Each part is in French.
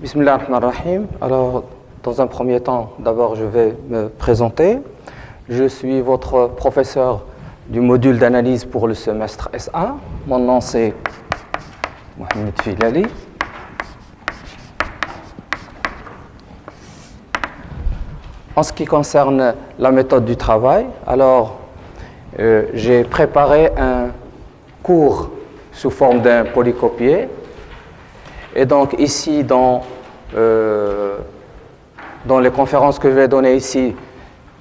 Bismillah ar-Rahman ar-Rahim. Alors, dans un premier temps, d'abord, je vais me présenter. Je suis votre professeur du module d'analyse pour le semestre S1. Mon nom, c'est Mohamed Filali. En ce qui concerne la méthode du travail, alors, j'ai préparé un cours sous forme d'un polycopié. Et donc ici, dans les conférences que je vais donner ici,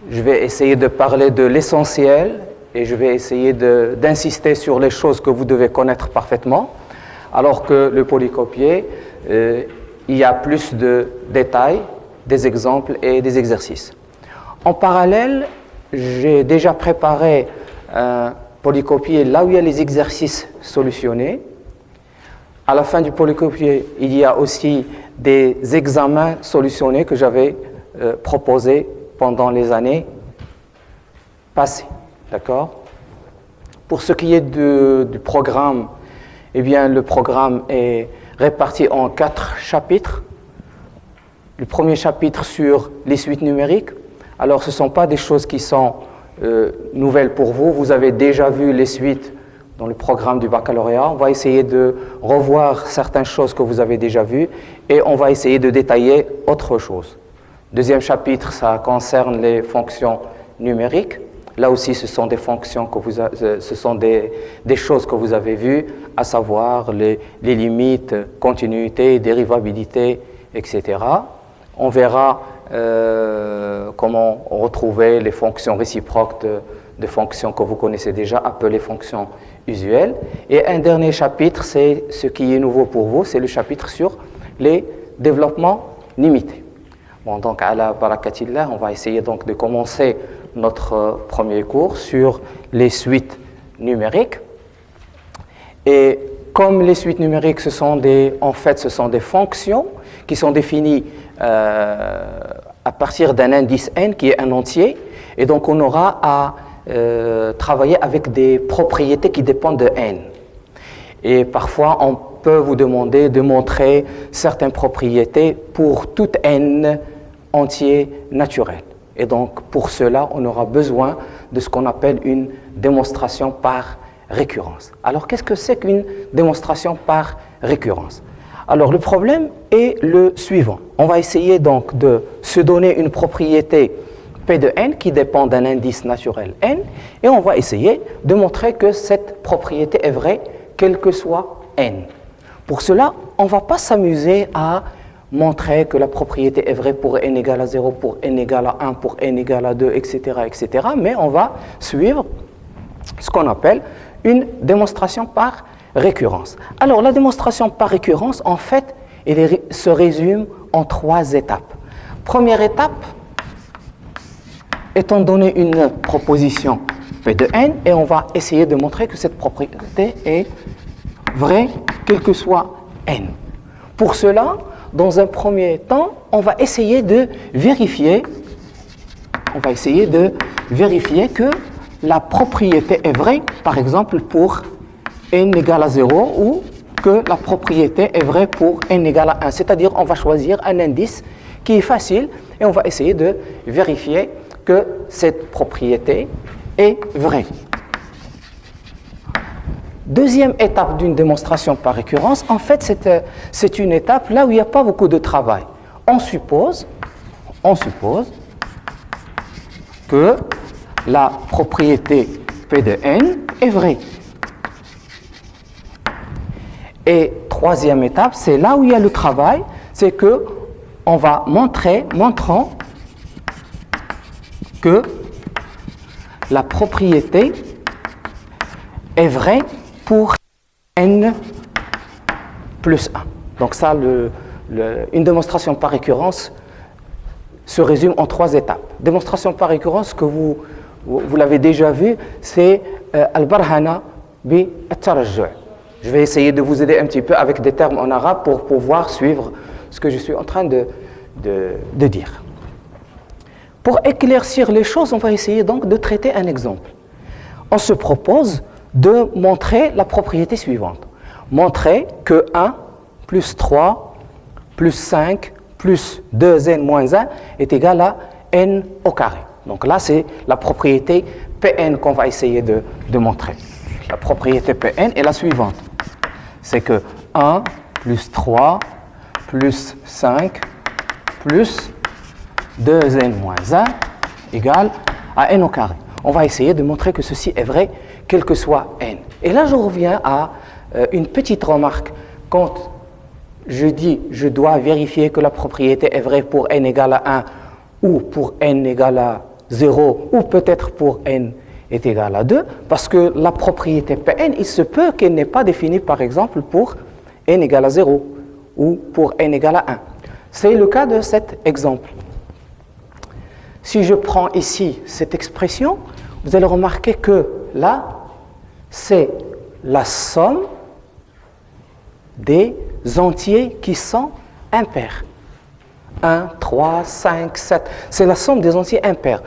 je vais essayer de parler de l'essentiel et je vais essayer d'insister sur les choses que vous devez connaître parfaitement, alors que le polycopié, il y a plus de détails, des exemples et des exercices. En parallèle, j'ai déjà préparé un polycopié là où il y a les exercices solutionnés. À la fin du polycopié, il y a aussi des examens solutionnés que j'avais proposés pendant les années passées. D'accord ? Pour ce qui est du programme, eh bien, le programme est réparti en 4 chapitres. Le premier chapitre sur les suites numériques. Alors, ce ne sont pas des choses qui sont nouvelles pour vous. Vous avez déjà vu les suites dans le programme du baccalauréat. On va essayer de revoir certaines choses que vous avez déjà vues et on va essayer de détailler autre chose. Deuxième chapitre, ça concerne les fonctions numériques. Là aussi, ce sont des fonctions ce sont des choses que vous avez vues, à savoir les limites, continuité, dérivabilité, etc. On verra comment retrouver les fonctions réciproques de fonctions que vous connaissez déjà, appelées fonctions usuelles. Et un dernier chapitre, c'est ce qui est nouveau pour vous, c'est le chapitre sur les développements limités. Bon, donc, à la barakatillah, on va essayer donc de commencer notre premier cours sur les suites numériques. Et comme les suites numériques, ce sont des fonctions qui sont définies à partir d'un indice n qui est un entier, et donc on aura à travailler avec des propriétés qui dépendent de n. Et parfois, on peut vous demander de montrer certaines propriétés pour tout n entier naturel. Et donc, pour cela, on aura besoin de ce qu'on appelle une démonstration par récurrence. Alors, qu'est-ce que c'est qu'une démonstration par récurrence ? Alors, le problème est le suivant. On va essayer donc de se donner une propriété P de n qui dépend d'un indice naturel n, et on va essayer de montrer que cette propriété est vraie, quel que soit n. Pour cela, on ne va pas s'amuser à montrer que la propriété est vraie pour n égale à 0, pour n égale à 1, pour n égale à 2, etc., etc., mais on va suivre ce qu'on appelle une démonstration par récurrence. Alors, la démonstration par récurrence, en fait, elle se résume en 3 étapes. Première étape, étant donné une proposition P de n, et on va essayer de montrer que cette propriété est vraie, quel que soit n. Pour cela, dans un premier temps, on va essayer de vérifier que la propriété est vraie, par exemple pour n égale à 0, ou que la propriété est vraie pour n égale à 1. C'est-à-dire, on va choisir un indice qui est facile et on va essayer de vérifier que cette propriété est vraie. Deuxième étape d'une démonstration par récurrence, en fait, c'est une étape là où il n'y a pas beaucoup de travail. On suppose que la propriété P de n est vraie. Et troisième étape, c'est là où il y a le travail, c'est que on va montrant que la propriété est vraie pour n plus 1. Donc ça, une démonstration par récurrence se résume en 3 étapes. Démonstration par récurrence que vous l'avez déjà vu, c'est al-barhana bi at-tarajju'. Je vais essayer de vous aider un petit peu avec des termes en arabe pour pouvoir suivre ce que je suis en train de dire. Pour éclaircir les choses, on va essayer donc de traiter un exemple. On se propose de montrer la propriété suivante. Montrer que 1 plus 3 plus 5 plus 2n moins 1 est égal à n au carré. Donc là, c'est la propriété Pn qu'on va essayer de montrer. La propriété Pn est la suivante. C'est que 1 plus 3 plus 5 plus 2n moins 1 égale à n au carré. On va essayer de montrer que ceci est vrai, quel que soit n. Et là, je reviens à une petite remarque. Quand je dis je dois vérifier que la propriété est vraie pour n égale à 1 ou pour n égale à 0 ou peut-être pour n est égal à 2, parce que la propriété Pn, il se peut qu'elle n'est pas définie par exemple pour n égale à 0 ou pour n égale à 1. C'est le cas de cet exemple. Si je prends ici cette expression, vous allez remarquer que là, c'est la somme des entiers qui sont impairs. 1, 3, 5, 7. C'est la somme des entiers impairs.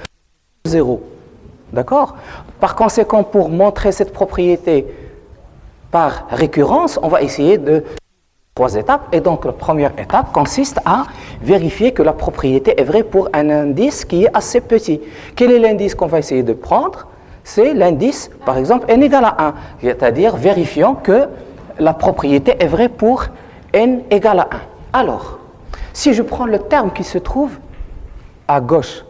0. D'accord? Par conséquent, pour montrer cette propriété par récurrence, on va essayer de 3 étapes. Et donc, la première étape consiste à vérifier que la propriété est vraie pour un indice qui est assez petit. Quel est l'indice qu'on va essayer de prendre? C'est l'indice, par exemple, n égale à 1. C'est-à-dire, vérifions que la propriété est vraie pour n égale à 1. Alors, si je prends le terme qui se trouve à gauche,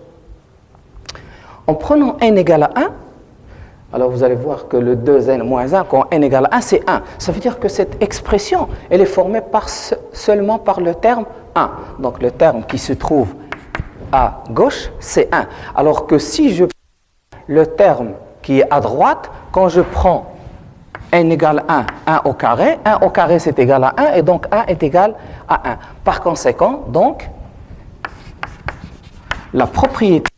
en prenant n égale à 1, alors vous allez voir que le 2n moins 1, quand n égale à 1, c'est 1. Ça veut dire que cette expression, elle est formée seulement par le terme 1. Donc le terme qui se trouve à gauche, c'est 1. Alors que si je prends le terme qui est à droite, quand je prends n égale à 1 au carré c'est égal à 1, et donc 1 est égal à 1. Par conséquent, donc, la propriété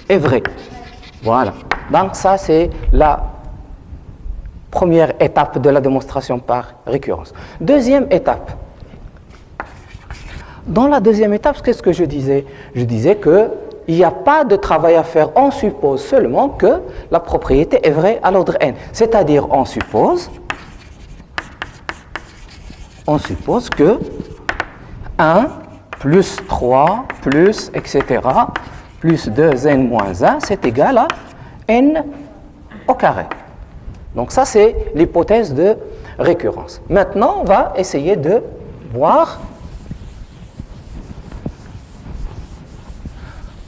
est vraie. Voilà. Donc ça, c'est la première étape de la démonstration par récurrence. Deuxième étape. Dans la deuxième étape, qu'est-ce que je disais? Je disais qu'il n'y a pas de travail à faire. On suppose seulement que la propriété est vraie à l'ordre n. C'est-à-dire, on suppose que 1 plus 3 plus, etc., plus 2n moins 1, c'est égal à n au carré. Donc ça, c'est l'hypothèse de récurrence. Maintenant, on va essayer de voir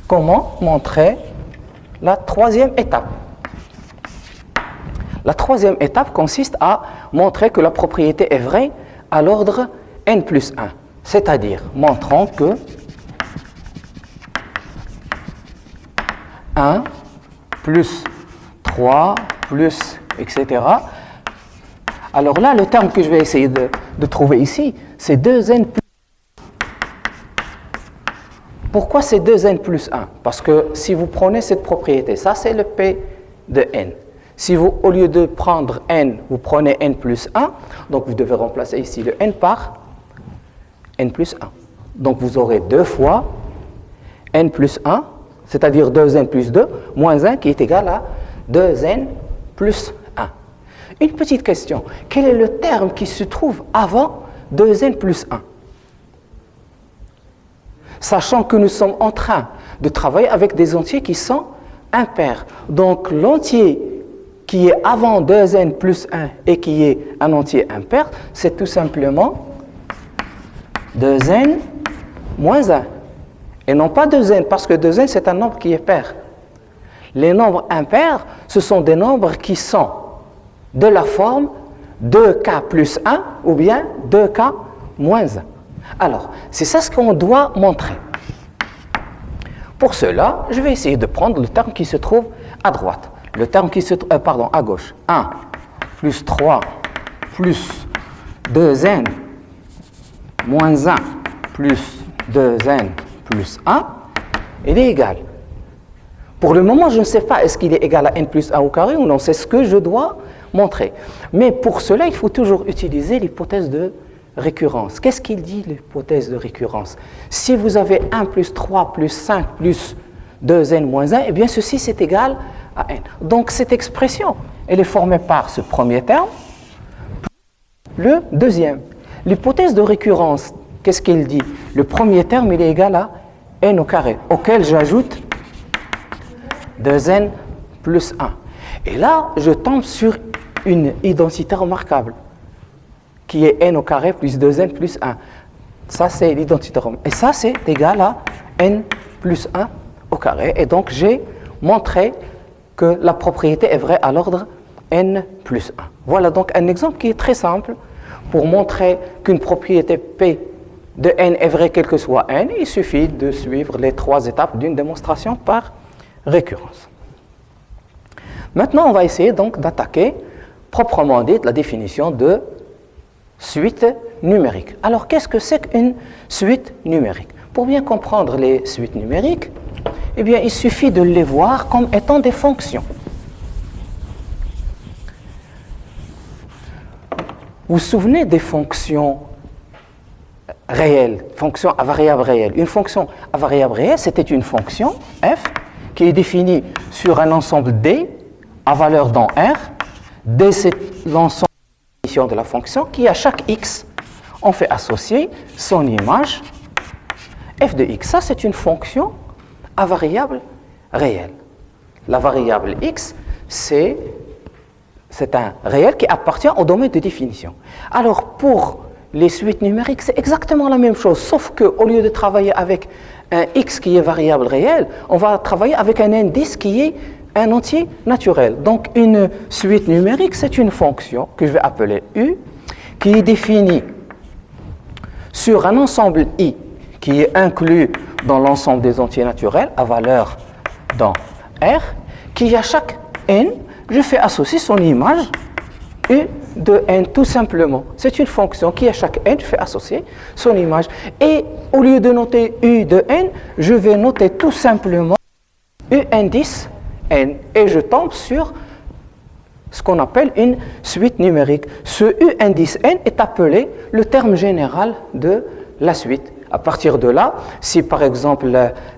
comment montrer la troisième étape. La troisième étape consiste à montrer que la propriété est vraie à l'ordre n plus 1. C'est-à-dire, montrons que 1 plus 3 plus, etc. Alors là, le terme que je vais essayer de trouver ici, c'est 2n plus 1. Pourquoi c'est 2n plus 1? Parce que si vous prenez cette propriété, ça c'est le P de n. Si vous, au lieu de prendre n, vous prenez n plus 1, donc vous devez remplacer ici le n par n plus 1. Donc vous aurez 2 fois n plus 1, c'est-à-dire 2n plus 2, moins 1 qui est égal à 2n plus 1. Une petite question, quel est le terme qui se trouve avant 2n plus 1? Sachant que nous sommes en train de travailler avec des entiers qui sont impairs. Donc l'entier qui est avant 2n plus 1 et qui est un entier impair, c'est tout simplement 2n moins 1. Et non pas 2n, parce que 2n, c'est un nombre qui est pair. Les nombres impairs, ce sont des nombres qui sont de la forme 2k plus 1 ou bien 2k moins 1. Alors, c'est ça ce qu'on doit montrer. Pour cela, je vais essayer de prendre le terme qui se trouve à droite. Le terme qui se trouve, à gauche. 1 plus 3 plus 2n moins 1 plus 2n plus 1, il est égal. Pour le moment, je ne sais pas est-ce qu'il est égal à n plus 1 au carré ou non. C'est ce que je dois montrer. Mais pour cela, il faut toujours utiliser l'hypothèse de récurrence. Qu'est-ce qu'il dit, l'hypothèse de récurrence? Si vous avez 1 plus 3 plus 5 plus 2n moins 1, eh bien ceci c'est égal à n. Donc cette expression, elle est formée par ce premier terme, le deuxième. L'hypothèse de récurrence qu'est-ce qu'il dit? Le premier terme, il est égal à n au carré, auquel j'ajoute 2n plus 1. Et là, je tombe sur une identité remarquable, qui est n au carré plus 2n plus 1. Ça, c'est l'identité remarquable. Et ça, c'est égal à n plus 1 au carré. Et donc, j'ai montré que la propriété est vraie à l'ordre n plus 1. Voilà donc un exemple qui est très simple pour montrer qu'une propriété P de n est vraie quel que soit n. Il suffit de suivre les 3 étapes d'une démonstration par récurrence. Maintenant, on va essayer donc d'attaquer proprement dit la définition de suite numérique. Alors, qu'est-ce que c'est qu'une suite numérique? Pour bien comprendre les suites numériques, eh bien, il suffit de les voir comme étant des fonctions. Vous vous souvenez des fonctions réelles, fonctions à variable réelle? Une fonction à variable réelle, c'était une fonction f qui est définie sur un ensemble D à valeur dans R. D, c'est l'ensemble de la fonction qui, à chaque x, on fait associer son image f de x. Ça, c'est une fonction à variable réelle. La variable x, c'est un réel qui appartient au domaine de définition. Alors, pour les suites numériques, c'est exactement la même chose, sauf qu'au lieu de travailler avec un x qui est variable réelle, on va travailler avec un indice qui est un entier naturel. Donc, une suite numérique, c'est une fonction que je vais appeler u, qui est définie sur un ensemble i, qui est inclus dans l'ensemble des entiers naturels à valeur dans R, qui à chaque n, je fais associer son image u de n tout simplement. C'est une fonction qui à chaque n, je fais associer son image. Et au lieu de noter u de n, je vais noter tout simplement u indice n. Et je tombe sur ce qu'on appelle une suite numérique. Ce u indice n est appelé le terme général de la suite. À partir de là, si par exemple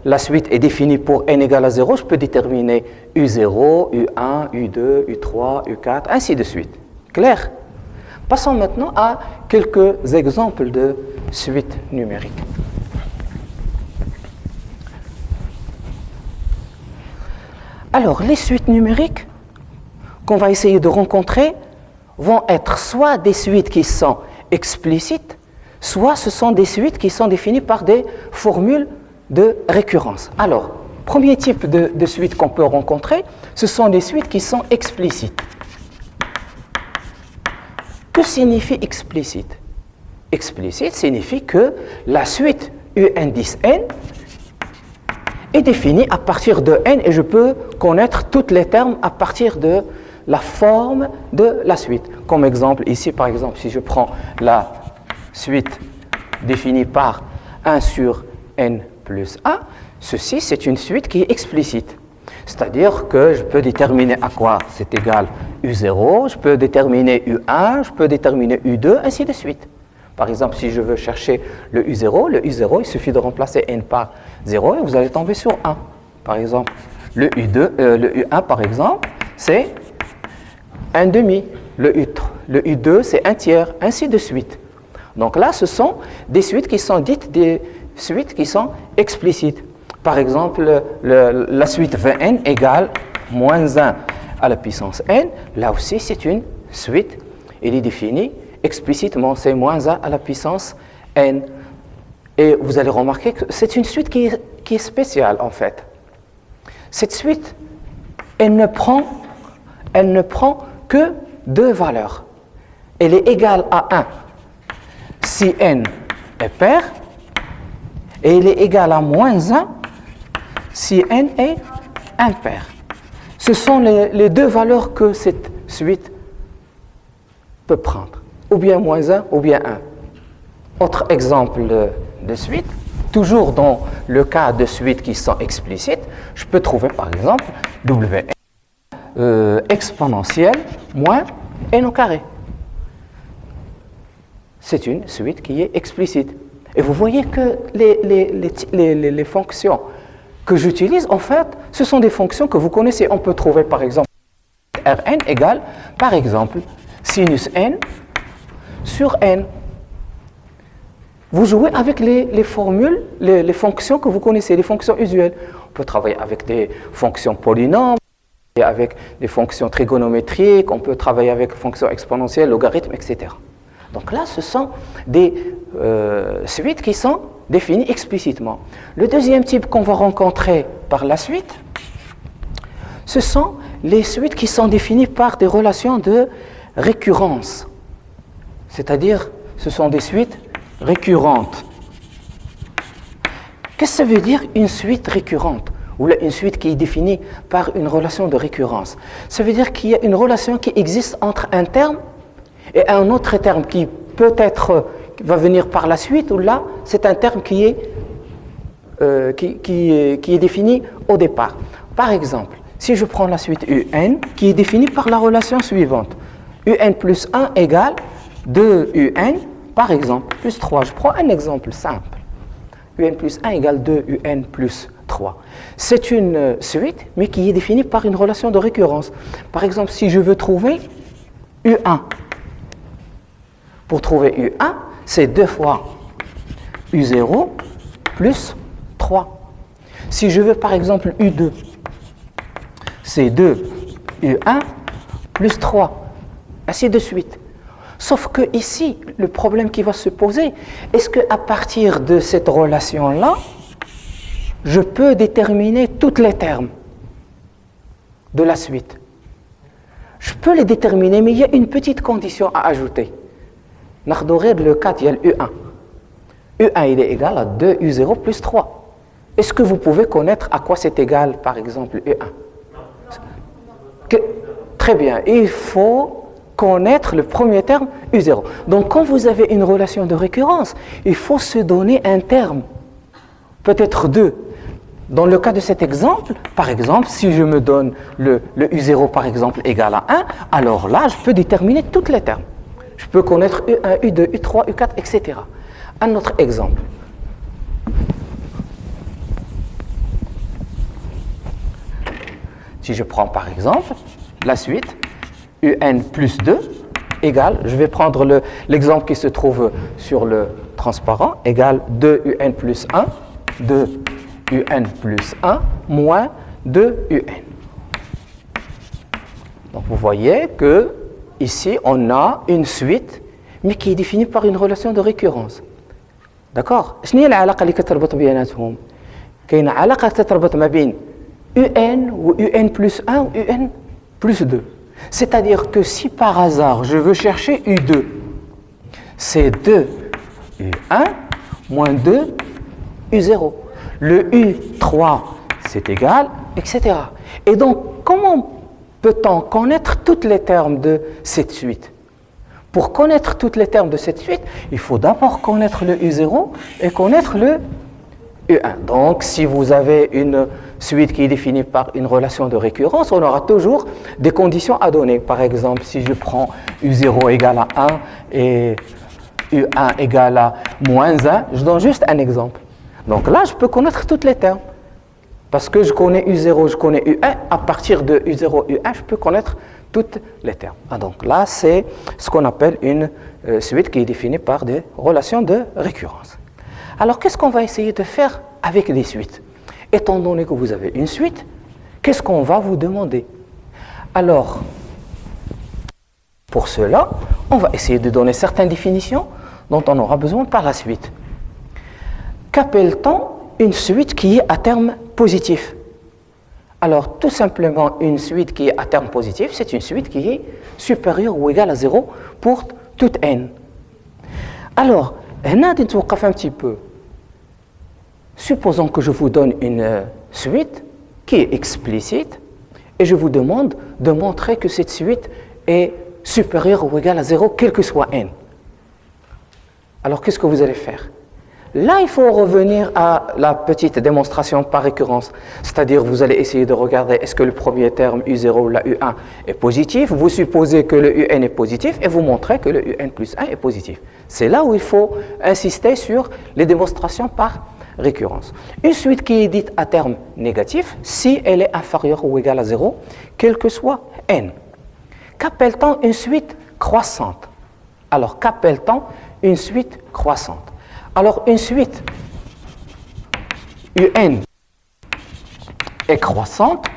la suite est définie pour n égale à 0, je peux déterminer U0, U1, U2, U3, U4, ainsi de suite. Clair? Passons maintenant à quelques exemples de suites numériques. Alors, les suites numériques qu'on va essayer de rencontrer vont être soit des suites qui sont explicites, soit ce sont des suites qui sont définies par des formules de récurrence. Alors, premier type de suite qu'on peut rencontrer, ce sont des suites qui sont explicites. Que signifie explicite? Explicite signifie que la suite U indice n est définie à partir de n et je peux connaître tous les termes à partir de la forme de la suite. Comme exemple, ici par exemple, si je prends la suite définie par 1 sur n plus 1, ceci c'est une suite qui est explicite. C'est-à-dire que je peux déterminer à quoi c'est égal U0, je peux déterminer U1, je peux déterminer U2, ainsi de suite. Par exemple, si je veux chercher le U0, il suffit de remplacer n par 0 et vous allez tomber sur 1. Par exemple, le U1 par exemple, c'est 1 demi. Le U2, c'est 1 tiers, ainsi de suite. Donc là, ce sont des suites qui sont dites des suites qui sont explicites. Par exemple, la suite Vn égale moins 1 à la puissance n. Là aussi, c'est une suite. Elle est définie explicitement, c'est moins 1 à la puissance n. Et vous allez remarquer que c'est une suite qui est spéciale, en fait. Cette suite, elle ne prend que 2 valeurs. Elle est égale à 1 si n est pair, et elle est égale à moins 1 si n est impair. Ce sont les 2 valeurs que cette suite peut prendre, ou bien moins 1 ou bien 1. Autre exemple de suite, toujours dans le cas de suites qui sont explicites, je peux trouver par exemple Wn exponentielle moins n au carré. C'est une suite qui est explicite. Et vous voyez que les fonctions que j'utilise, en fait, ce sont des fonctions que vous connaissez. On peut trouver, par exemple, Rn égale, par exemple, sinus n sur n. vous jouez avec les formules, les fonctions que vous connaissez, les fonctions usuelles. On peut travailler avec des fonctions polynômes, avec des fonctions trigonométriques, on peut travailler avec fonctions exponentielles, logarithmes, etc. Donc là, ce sont des suites qui sont définies explicitement. Le deuxième type qu'on va rencontrer par la suite, ce sont les suites qui sont définies par des relations de récurrence. C'est-à-dire, ce sont des suites récurrentes. Qu'est-ce que ça veut dire une suite récurrente ou une suite qui est définie par une relation de récurrence? Ça veut dire qu'il y a une relation qui existe entre un terme et un autre terme qui peut-être va venir par la suite, ou là, c'est un terme qui est défini au départ. Par exemple, si je prends la suite UN, qui est définie par la relation suivante, UN plus 1 égale 2UN, par exemple, plus 3. Je prends un exemple simple. UN plus 1 égale 2UN plus 3. C'est une suite, mais qui est définie par une relation de récurrence. Par exemple, si je veux trouver U1, pour trouver U1, c'est 2 fois U0 plus 3. Si je veux par exemple U2, c'est 2 U1 plus 3, ainsi de suite. Sauf que ici, le problème qui va se poser, est-ce qu'à partir de cette relation-là, je peux déterminer tous les termes de la suite? Je peux les déterminer, mais il y a une petite condition à ajouter. Le cas, il y a le U1. U1, il est égal à 2U0 plus 3. Est-ce que vous pouvez connaître à quoi c'est égal, par exemple, U1? Très bien. Il faut connaître le premier terme, U0. Donc, quand vous avez une relation de récurrence, il faut se donner un terme, peut-être deux. Dans le cas de cet exemple, par exemple, si je me donne le U0, par exemple, égal à 1, alors là, je peux déterminer tous les termes. Je peux connaître U1, U2, U3, U4, etc. Un autre exemple. Si je prends par exemple la suite, UN plus 2 égale, je vais prendre l'exemple qui se trouve sur le transparent, égale 2UN plus 1, 2UN plus 1, moins 2UN. Donc vous voyez que ici, on a une suite, mais qui est définie par une relation de récurrence. D'accord? شنو هي العلاقة اللي كتربط بيناتهم؟ كاينة علاقة تتربط ما بين UN ou UN plus 1 ou UN plus 2. C'est-à-dire que si par hasard je veux chercher U2, c'est 2 U1 moins 2 U0. Le U3, c'est égal, etc. Et donc, comment peut-on connaître tous les termes de cette suite? Pour connaître tous les termes de cette suite, il faut d'abord connaître le U0 et connaître le U1. Donc, si vous avez une suite qui est définie par une relation de récurrence, on aura toujours des conditions à donner. Par exemple, si je prends U0 égale à 1 et U1 égale à moins 1, je donne juste un exemple. Donc là, je peux connaître tous les termes. Parce que je connais U0, je connais U1, à partir de U0, U1, je peux connaître tous les termes. Ah, donc là, c'est ce qu'on appelle une suite qui est définie par des relations de récurrence. Alors, qu'est-ce qu'on va essayer de faire avec des suites? Étant donné que vous avez une suite, qu'est-ce qu'on va vous demander? Alors, pour cela, on va essayer de donner certaines définitions dont on aura besoin par la suite. Qu'appelle-t-on une suite qui est à terme positif? Alors, tout simplement, une suite qui est à terme positif, c'est une suite qui est supérieure ou égale à 0 pour toute n. Alors, on a un petit peu. Supposons que je vous donne une suite qui est explicite et je vous demande de montrer que cette suite est supérieure ou égale à 0, quel que soit n. Alors, qu'est-ce que vous allez faire? Là, il faut revenir à la petite démonstration par récurrence. C'est-à-dire, vous allez essayer de regarder est-ce que le premier terme U0 ou la U1 est positif. Vous supposez que le UN est positif et vous montrez que le UN plus 1 est positif. C'est là où il faut insister sur les démonstrations par récurrence. Une suite qui est dite à terme négatif, si elle est inférieure ou égale à 0, quel que soit n. Qu'appelle-t-on une suite croissante? Alors, qu'appelle-t-on une suite croissante? Alors une suite UN est croissante,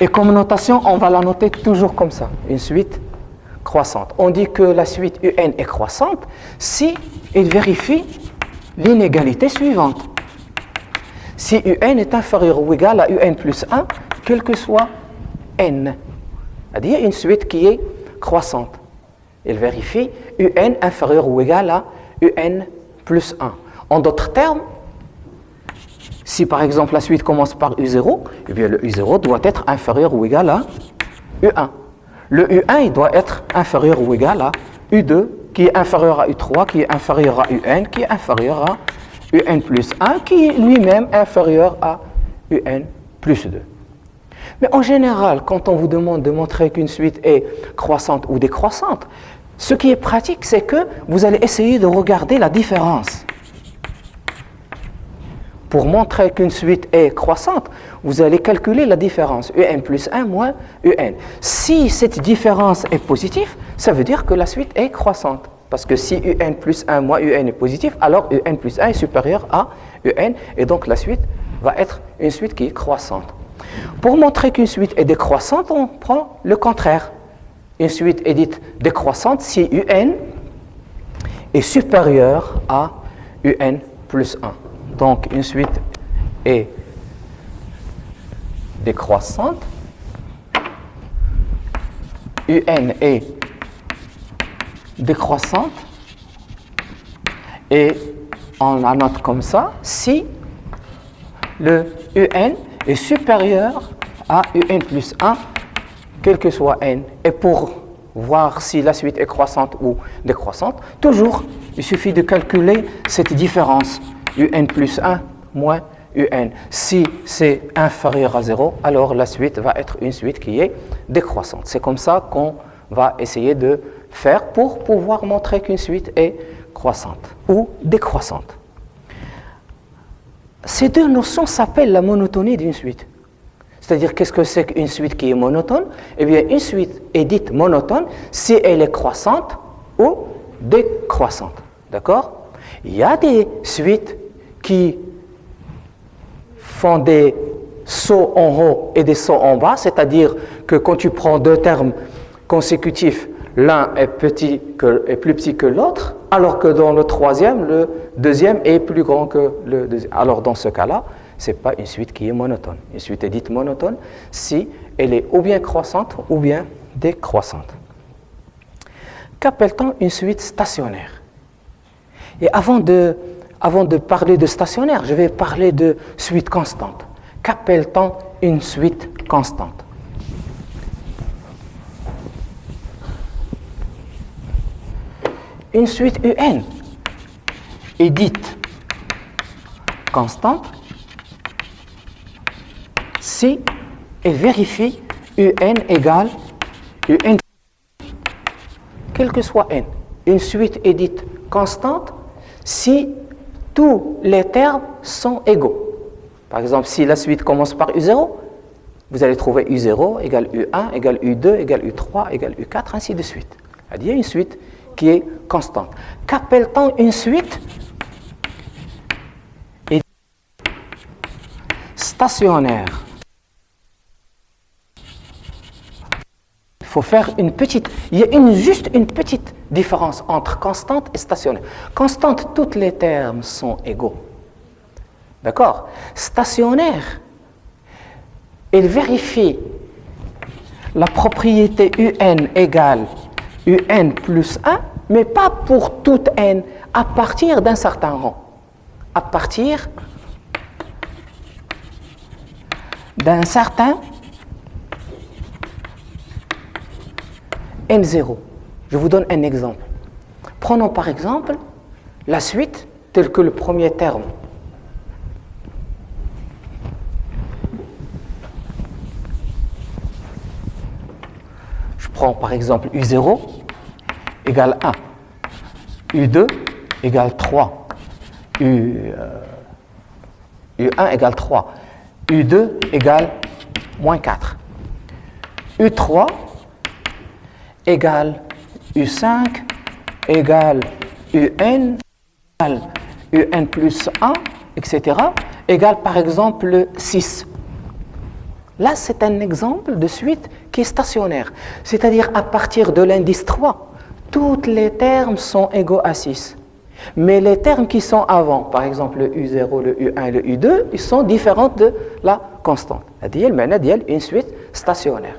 et comme notation, on va la noter toujours comme ça, une suite croissante. On dit que la suite UN est croissante si il vérifie l'inégalité suivante. Si UN est inférieur ou égal à UN plus 1, quel que soit N, c'est-à-dire une suite qui est croissante. Il vérifie UN inférieur ou égal à UN plus 1. En d'autres termes, si par exemple la suite commence par U0, eh bien le U0 doit être inférieur ou égal à U1. Le U1 il doit être inférieur ou égal à U2, qui est inférieur à U3, qui est inférieur à UN, qui est inférieur à UN plus 1, qui est lui-même inférieur à UN plus 2. Mais en général, quand on vous demande de montrer qu'une suite est croissante ou décroissante, ce qui est pratique, c'est que vous allez essayer de regarder la différence. Pour montrer qu'une suite est croissante, vous allez calculer la différence, UN plus 1 moins UN. Si cette différence est positive, ça veut dire que la suite est croissante. Parce que si UN plus 1 moins UN est positif, alors UN plus 1 est supérieur à UN, et donc la suite va être une suite qui est croissante. Pour montrer qu'une suite est décroissante, on prend le contraire. Une suite est dite décroissante si UN est supérieur à UN plus 1. Donc, une suite est décroissante, UN est décroissante, et on la note comme ça si le UN est supérieur à UN plus 1, quel que soit N. Et pour voir si la suite est croissante ou décroissante, toujours, il suffit de calculer cette différence. UN plus 1 moins UN. Si c'est inférieur à 0, alors la suite va être une suite qui est décroissante. C'est comme ça qu'on va essayer de faire pour pouvoir montrer qu'une suite est croissante ou décroissante. Ces deux notions s'appellent la monotonie d'une suite. C'est-à-dire, qu'est-ce que c'est qu'une suite qui est monotone? Eh bien, une suite est dite monotone si elle est croissante ou décroissante. D'accord? Il y a des suites qui font des sauts en haut et des sauts en bas, c'est-à-dire que quand tu prends deux termes consécutifs, l'un est plus petit que l'autre, alors que dans le troisième, le deuxième est plus grand que le deuxième. Alors dans ce cas-là, ce n'est pas une suite qui est monotone. Une suite est dite monotone si elle est ou bien croissante ou bien décroissante. Qu'appelle-t-on une suite stationnaire? Et avant de parler de stationnaire, je vais parler de suite constante. Qu'appelle-t-on une suite constante? Une suite UN est dite constante si elle vérifie UN égale UN, quel que soit N. Une suite est dite constante si tous les termes sont égaux. Par exemple, si la suite commence par U0, vous allez trouver U0 égale U1 égale U2 égale U3 égale U4, ainsi de suite. C'est-à-dire une suite qui est constante. Qu'appelle-t-on une suite stationnaire? Il faut faire il y a juste une petite différence entre constante et stationnaire. Constante, tous les termes sont égaux. D'accord? Stationnaire, il vérifie la propriété UN égale UN plus 1, mais pas pour tout N, à partir d'un certain rang. À partir d'un certain N0. Je vous donne un exemple. Prenons par exemple la suite telle que le premier terme. Je prends par exemple U0 égale 1, U2 égale 3, U1 égale 3, U2 égale moins 4, U3 égale U5 égale UN un plus 1, etc., égale par exemple 6. Là, c'est un exemple de suite qui est stationnaire. C'est-à-dire, à partir de l'indice 3, tous les termes sont égaux à 6. Mais les termes qui sont avant, par exemple le U0, le U1 et le U2, ils sont différents de la constante. C'est-à-dire, une suite stationnaire.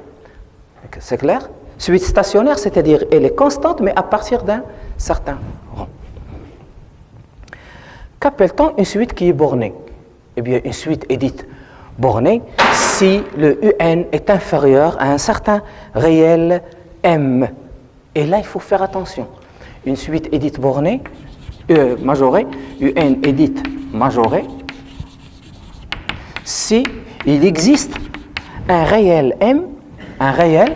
C'est clair? Suite stationnaire, c'est-à-dire, elle est constante, mais à partir d'un certain rang. Qu'appelle-t-on une suite qui est bornée? Eh bien, une suite est dite bornée si le UN est inférieur à un certain réel M. Et là, il faut faire attention. Une suite est dite bornée, majorée, UN est dite majorée, si il existe un réel M, un réel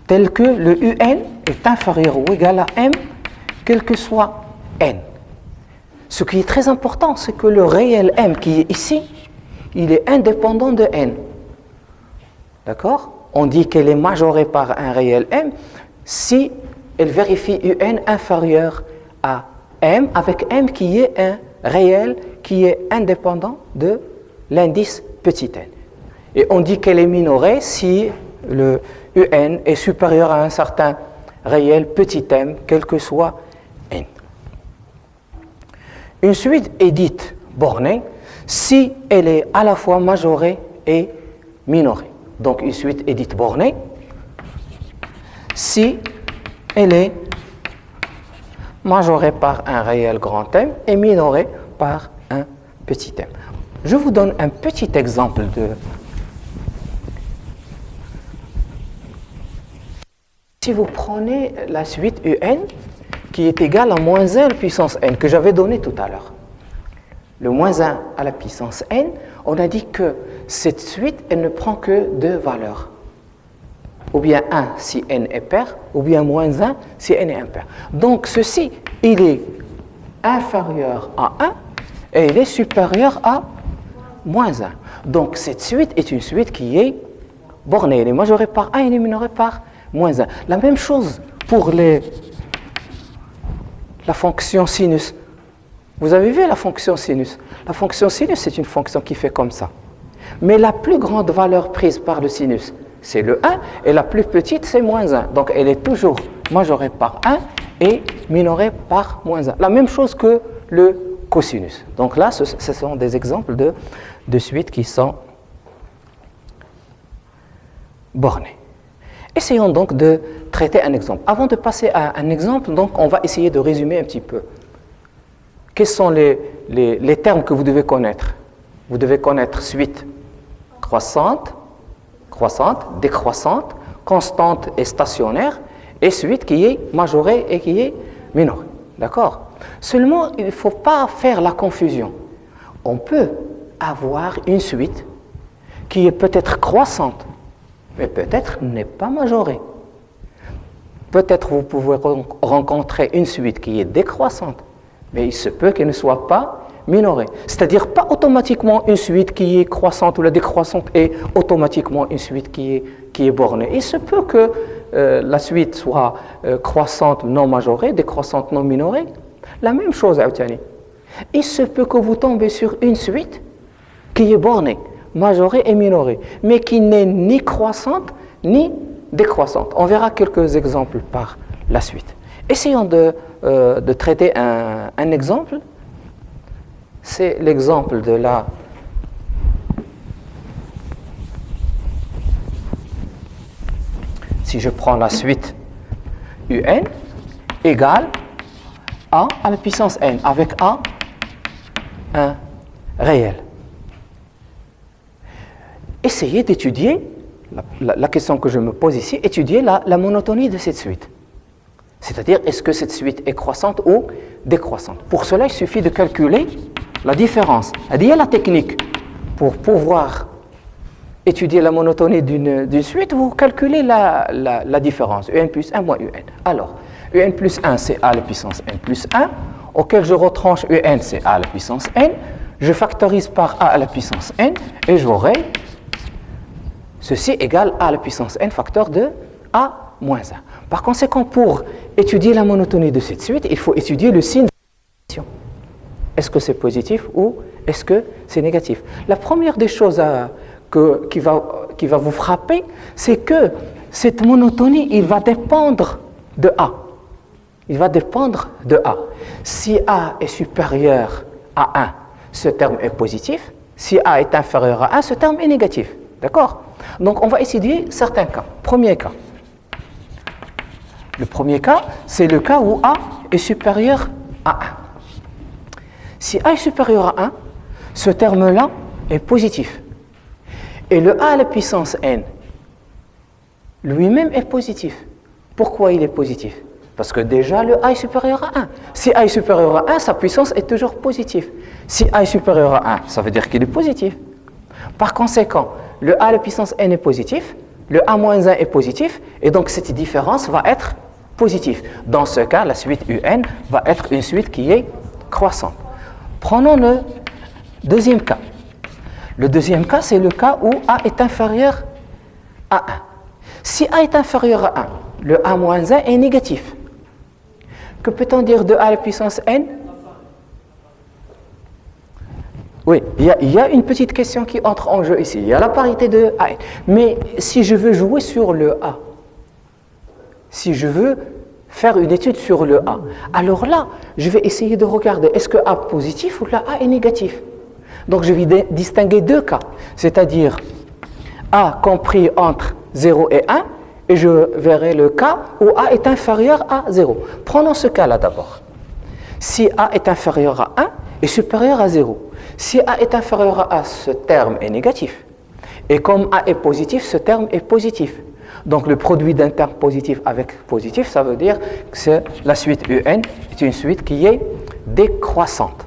tel que le UN est inférieur ou égal à M, quel que soit N. Ce qui est très important, c'est que le réel M qui est ici, il est indépendant de N. D'accord? On dit qu'elle est majorée par un réel M si elle vérifie UN inférieur à M, avec M qui est un réel qui est indépendant de l'indice petit n. Et on dit qu'elle est minorée si le UN est supérieur à un certain réel petit m, quel que soit n. Une suite est dite bornée si elle est à la fois majorée et minorée. Donc une suite est dite bornée si elle est majorée par un réel grand M et minorée par un petit m. Je vous donne un petit exemple de... Si vous prenez la suite UN qui est égale à moins 1 à la puissance n que j'avais donné tout à l'heure. Le moins 1 à la puissance n, on a dit que cette suite, elle ne prend que deux valeurs. Ou bien 1 si n est pair, ou bien moins 1 si n est impair. Donc ceci, il est inférieur à 1 et il est supérieur à moins 1. Donc cette suite est une suite qui est bornée. Elle est majorée par 1 et elle est minorée par moins 1. La même chose pour la fonction sinus. Vous avez vu la fonction sinus? La fonction sinus, c'est une fonction qui fait comme ça. Mais la plus grande valeur prise par le sinus, c'est le 1, et la plus petite, c'est moins 1. Donc elle est toujours majorée par 1 et minorée par moins 1. La même chose que le cosinus. Donc là, ce sont des exemples de suites qui sont bornées. Essayons donc de traiter un exemple. Avant de passer à un exemple, donc, on va essayer de résumer un petit peu. Quels sont les termes que vous devez connaître? Vous devez connaître suite croissante, décroissante, constante et stationnaire, et suite qui est majorée et qui est minorée. D'accord? Seulement, il ne faut pas faire la confusion. On peut avoir une suite qui est peut-être croissante, mais peut-être n'est pas majorée. Peut-être vous pouvez rencontrer une suite qui est décroissante, mais il se peut qu'elle ne soit pas minorée. C'est-à-dire pas automatiquement une suite qui est croissante ou la décroissante est automatiquement une suite qui est bornée. Il se peut que la suite soit croissante non majorée, décroissante non minorée. La même chose, Aoutani. Il se peut que vous tombez sur une suite qui est bornée, majorée et minorée, mais qui n'est ni croissante ni décroissante. On verra quelques exemples par la suite. Essayons de traiter un exemple. C'est l'exemple de la si je prends la suite UN égale A à la puissance n, avec A un réel. Essayez d'étudier, la question que je me pose ici, étudier la monotonie de cette suite. C'est-à-dire, est-ce que cette suite est croissante ou décroissante? Pour cela, il suffit de calculer la différence. C'est-à-dire la technique. Pour pouvoir étudier la monotonie d'une suite, vous calculez la différence. UN plus 1 moins UN. Alors, UN plus 1, c'est A à la puissance n plus 1, auquel je retranche UN, c'est A à la puissance n. Je factorise par A à la puissance n, et j'aurai ceci égale A à la puissance n facteur de A moins 1. Par conséquent, pour étudier la monotonie de cette suite, il faut étudier le signe est-ce que c'est positif ou est-ce que c'est négatif? La première des choses qui va vous frapper, c'est que cette monotonie, il va dépendre de A. Il va dépendre de A. Si A est supérieur à 1, ce terme est positif. Si A est inférieur à 1, ce terme est négatif. D'accord? Donc, on va étudier certains cas. Premier cas. Le premier cas, c'est le cas où A est supérieur à 1. Si A est supérieur à 1, ce terme-là est positif. Et le A à la puissance n, lui-même est positif. Pourquoi il est positif? Parce que déjà, le A est supérieur à 1. Si A est supérieur à 1, sa puissance est toujours positive. Si A est supérieur à 1, ça veut dire qu'il est positif. Par conséquent, le A à la puissance n est positif, le A moins 1 est positif, et donc cette différence va être positive. Dans ce cas, la suite UN va être une suite qui est croissante. Prenons le deuxième cas. Le deuxième cas, c'est le cas où A est inférieur à 1. Si A est inférieur à 1, le A moins 1 est négatif. Que peut-on dire de A à la puissance n? Oui, il y a une petite question qui entre en jeu ici. Il y a la parité de A. Mais si je veux jouer sur le A, si je veux faire une étude sur le A, alors là, je vais essayer de regarder est-ce que A est positif ou le A est négatif. Donc je vais distinguer deux cas, c'est-à-dire A compris entre 0 et 1, et je verrai le cas où A est inférieur à 0. Prenons ce cas-là d'abord. Si A est inférieur à 1 et supérieur à 0. Si A est inférieur à 1, ce terme est négatif. Et comme A est positif, ce terme est positif. Donc le produit d'un terme positif avec positif, ça veut dire que la suite UN est une suite qui est décroissante.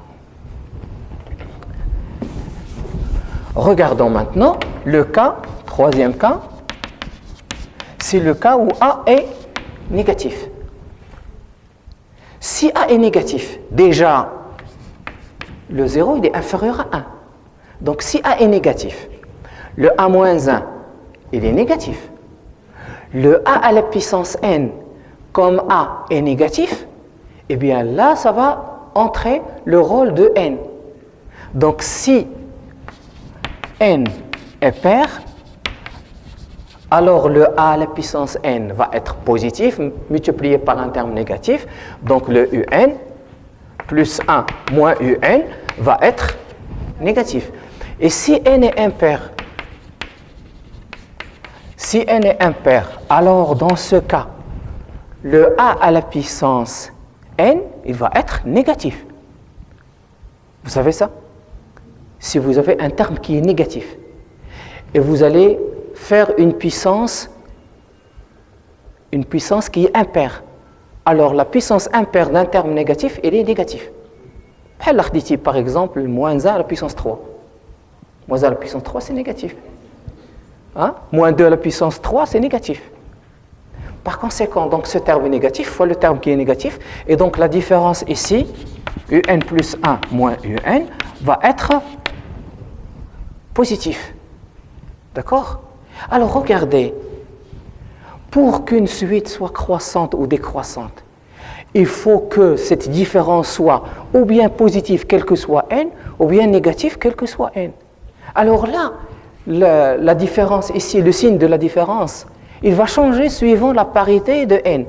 Regardons maintenant le cas, troisième cas, c'est le cas où A est négatif. Si A est négatif, déjà, le 0 il est inférieur à 1. Donc si A est négatif, le A moins 1, il est négatif. Le A à la puissance n, comme A est négatif, eh bien là, ça va entrer le rôle de n. Donc si n est pair, alors le A à la puissance n va être positif, multiplié par un terme négatif. Donc le un plus 1 moins un va être négatif. Et si n est impair, alors dans ce cas, le A à la puissance n, il va être négatif. Vous savez ça? Si vous avez un terme qui est négatif, et vous allez faire une puissance qui est impaire, alors la puissance impaire d'un terme négatif, elle est négative. Par exemple, moins 1 à la puissance 3. Moins 1 à la puissance 3, c'est négatif. Hein? Moins 2 à la puissance 3, c'est négatif. Par conséquent, donc ce terme est négatif fois le terme qui est négatif, et donc la différence ici, un plus 1 moins un, va être positif. D'accord? Alors regardez, pour qu'une suite soit croissante ou décroissante, il faut que cette différence soit ou bien positive quel que soit n, ou bien négative quel que soit n. Alors là, la différence ici, le signe de la différence, il va changer suivant la parité de n.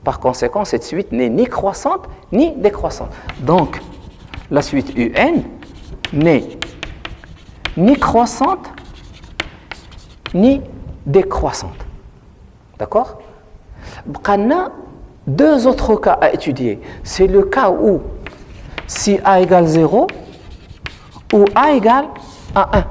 Par conséquent, cette suite n'est ni croissante ni décroissante. Donc, la suite un n'est ni croissante ni décroissante. D'accord? On a deux autres cas à étudier. C'est le cas où si A égale 0 ou A égale à 1.